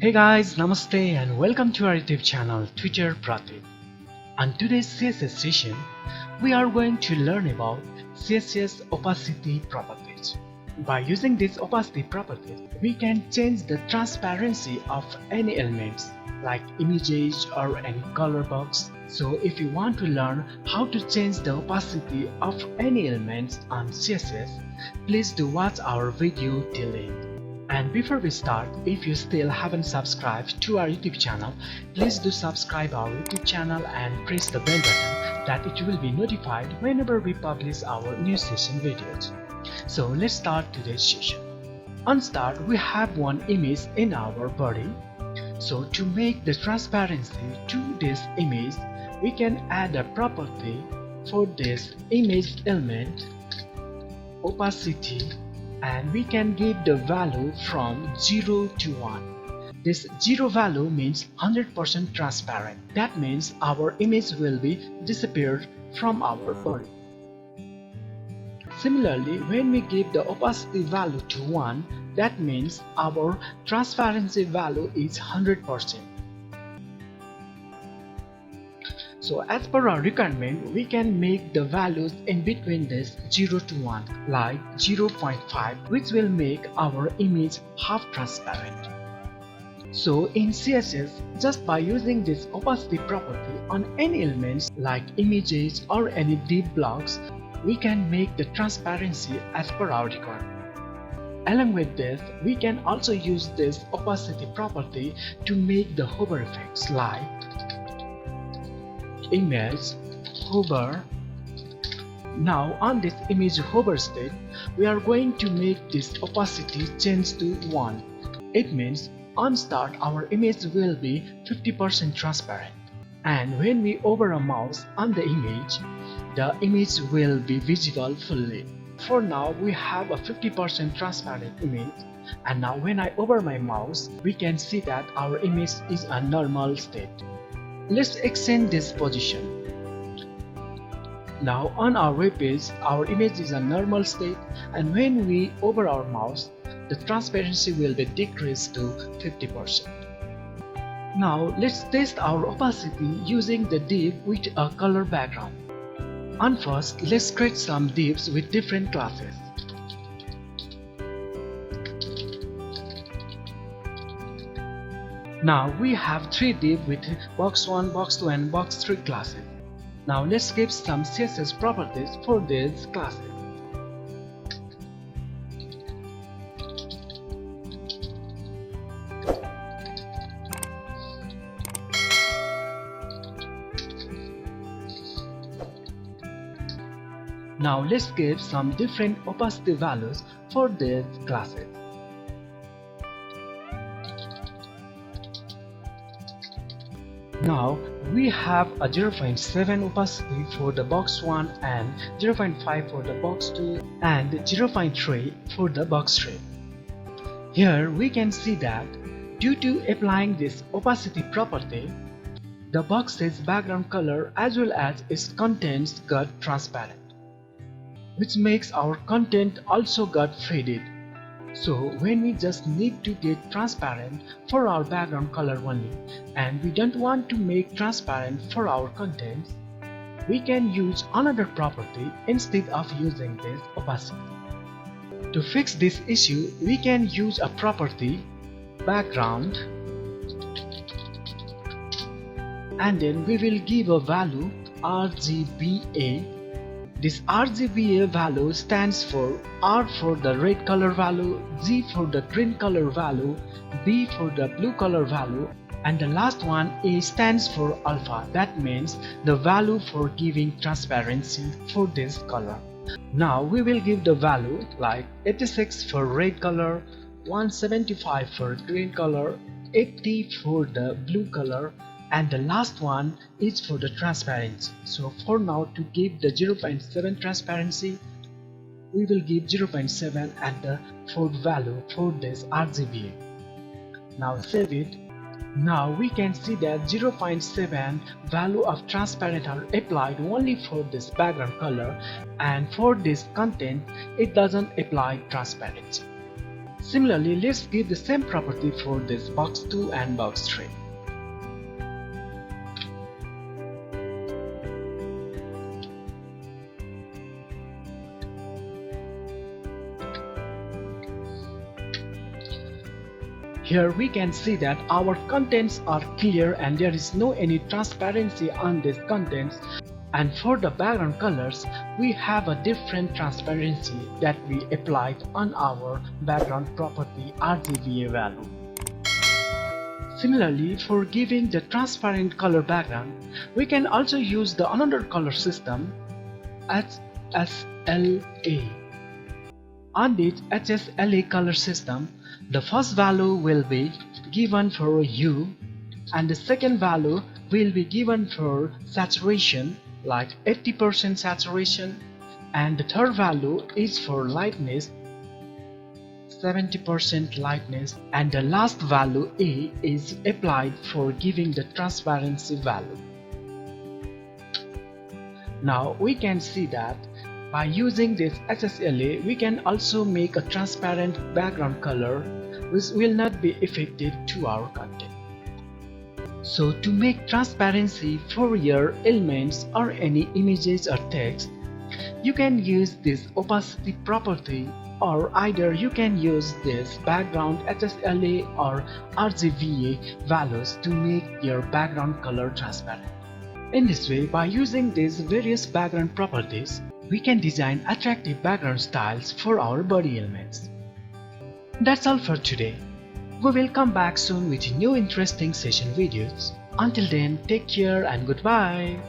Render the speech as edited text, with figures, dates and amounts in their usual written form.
Hey guys, namaste and welcome to our YouTube channel Tutor Pratik. On today's CSS session, we are going to learn about CSS opacity properties. By using these opacity properties, we can change the transparency of any elements like images or any color box. So if you want to learn how to change the opacity of any elements on CSS, please do watch our video till end. And before we start, if you still haven't subscribed to our YouTube channel, please do subscribe our YouTube channel and press the bell button that it will be notified whenever we publish our new session videos. So let's start today's session. On start, we have one image in our body. So to make the transparency to this image, we can add a property for this image element, opacity, and we can give the value from 0 to 1. This 0 value means 100% transparent. That means our image will be disappeared from our body. Similarly, when we give the opacity value to 1, that means our transparency value is 100%. So as per our requirement, we can make the values in between this 0 to 1 like 0.5, which will make our image half transparent. So in CSS, just by using this opacity property on any elements like images or any div blocks, we can make the transparency as per our requirement. Along with this, we can also use this opacity property to make the hover effects like image hover. Now on this image hover state, we are going to make this opacity change to 1. It means on start our image will be 50% transparent, and when we hover a mouse on the image will be visible fully. For now we have a 50% transparent image, and now when I hover my mouse, we can see that our image is a normal state. Let's extend this position. Now on our web page, our image is a normal state, and when we hover our mouse, the transparency will be decreased to 50%. Now let's test our opacity using the div with a color background. And first, let's create some divs with different classes. Now we have 3 divs with box1, box2 and box3 classes. Now let's give some CSS properties for these classes. Now let's give some different opacity values for these classes. Now we have a 0.7 opacity for the box 1 and 0.5 for the box 2 and 0.3 for the box 3. Here we can see that due to applying this opacity property, the box's background color as well as its contents got transparent, which makes our content also got faded. So when we just need to get transparent for our background color only, and we don't want to make transparent for our contents, we can use another property instead of using this opacity. To fix this issue, we can use a property background, and then we will give a value RGBA. This RGBA value stands for R for the red color value, G for the green color value, B for the blue color value, and the last one A stands for alpha. That means the value for giving transparency for this color. Now we will give the value like 86 for red color, 175 for green color, 80 for the blue color, and the last one is for the transparency. So for now, to give the 0.7 transparency, we will give 0.7 at the fourth value for this RGBA. Now save it. Now we can see that 0.7 value of transparent are applied only for this background color, and for this content it doesn't apply transparency. Similarly, let's give the same property for this box 2 and box 3. Here we can see that our contents are clear and there is no any transparency on these contents, and for the background colors we have a different transparency that we applied on our background property RGBA value. Similarly, for giving the transparent color background, we can also use the another color system HSLA. On this HSLA color system, the first value will be given for hue and the second value will be given for saturation, like 80% saturation, and the third value is for lightness, 70% lightness, and the last value A is applied for giving the transparency value. Now we can see that by using this HSLA we can also make a transparent background color which will not be affected to our content. So to make transparency for your elements or any images or text, you can use this opacity property, or either you can use this background HSLA or RGBA values to make your background color transparent. In this way, by using these various background properties, we can design attractive background styles for our body elements. That's all for today. We will come back soon with new interesting session videos. Until then, take care and goodbye.